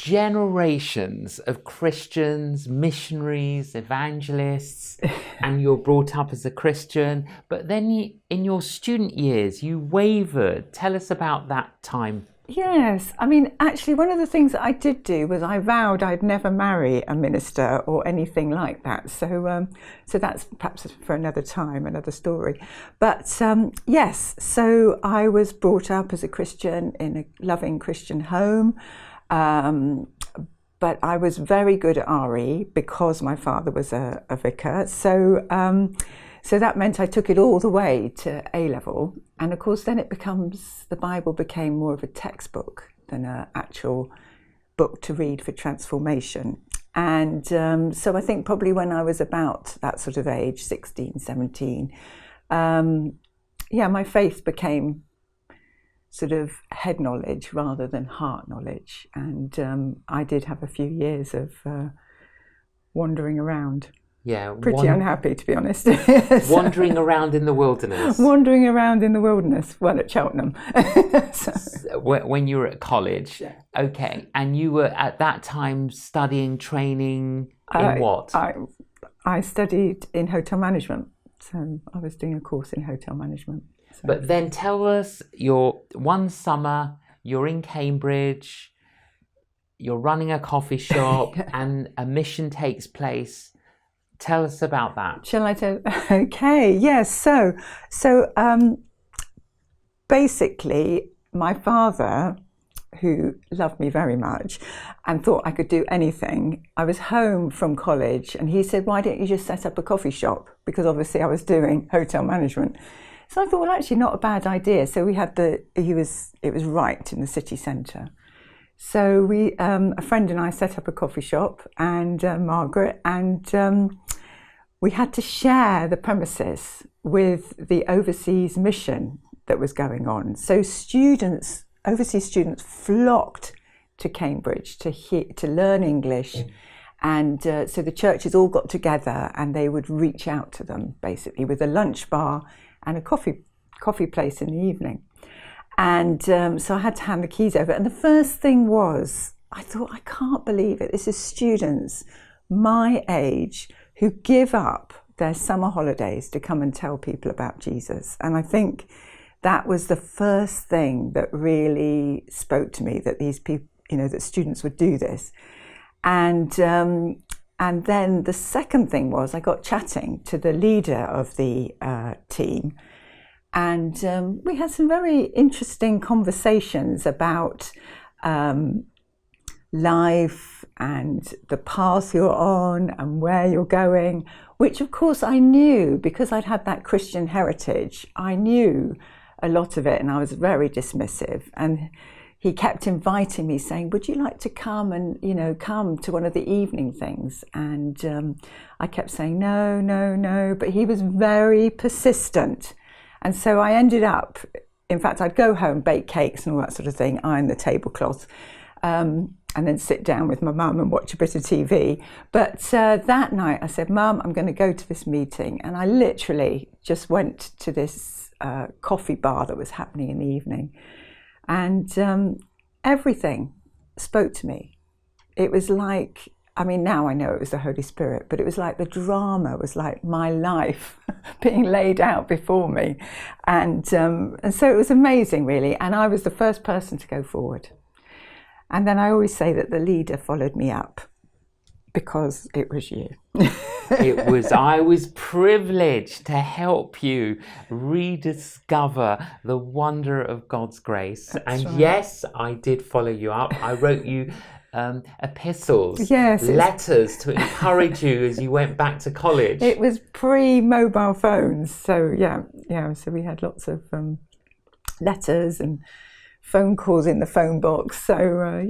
generations of Christians, missionaries, evangelists, and you're brought up as a Christian, but then in your student years, you wavered. Tell us about that time. Yes, I mean, actually, one of the things that I did do was I vowed I'd never marry a minister or anything like that. So that's perhaps for another time, another story. But yes, so I was brought up as a Christian in a loving Christian home. But I was very good at RE because my father was a vicar. So that meant I took it all the way to A-level. And of course, then the Bible became more of a textbook than an actual book to read for transformation. And so I think probably when I was about that sort of age, 16, 17, my faith became sort of head knowledge rather than heart knowledge. And I did have a few years of wandering around. Yeah, pretty unhappy, to be honest. Wandering around in the wilderness. Wandering around in the wilderness, well, at Cheltenham. When you were at college, yeah. Okay, and you were at that time studying, training in what? I studied in hotel management, so I was doing a course in hotel management. So. But then tell us, one summer, you're in Cambridge, you're running a coffee shop, and a mission takes place. Tell us about that. Shall I tell? Okay, yes. So basically, my father, who loved me very much and thought I could do anything, I was home from college and he said, why don't you just set up a coffee shop? Because obviously I was doing hotel management. So I thought, well, actually not a bad idea. So we had it was right in the city centre. So a friend and I set up a coffee shop, and Margaret, and we had to share the premises with the overseas mission that was going on. So overseas students flocked to Cambridge to learn English, and so the churches all got together and they would reach out to them basically with a lunch bar and a coffee place in the evening. And so I had to hand the keys over. And the first thing was, I thought, I can't believe it. This is students my age who give up their summer holidays to come and tell people about Jesus. And I think that was the first thing that really spoke to me, that these people, that students would do this. And then the second thing was I got chatting to the leader of the team. And we had some very interesting conversations about life and the path you're on and where you're going, which of course I knew because I'd had that Christian heritage. I knew a lot of it and I was very dismissive. And he kept inviting me, saying, would you like to come and, come to one of the evening things? And I kept saying, no. But he was very persistent. And so I ended up, in fact, I'd go home, bake cakes and all that sort of thing, iron the tablecloth, and then sit down with my mum and watch a bit of TV. But that night I said, Mum, I'm going to go to this meeting. And I literally just went to this coffee bar that was happening in the evening. And everything spoke to me. It was like, now I know it was the Holy Spirit, but it was like the drama was like my life being laid out before me. And so it was amazing, really. And I was the first person to go forward. And then I always say that the leader followed me up because it was you. I was privileged to help you rediscover the wonder of God's grace. That's and right. Yes, I did follow you up. I wrote you epistles, yes, letters to encourage you as you went back to college. It was pre-mobile phones, so so we had lots of letters and phone calls in the phone box. So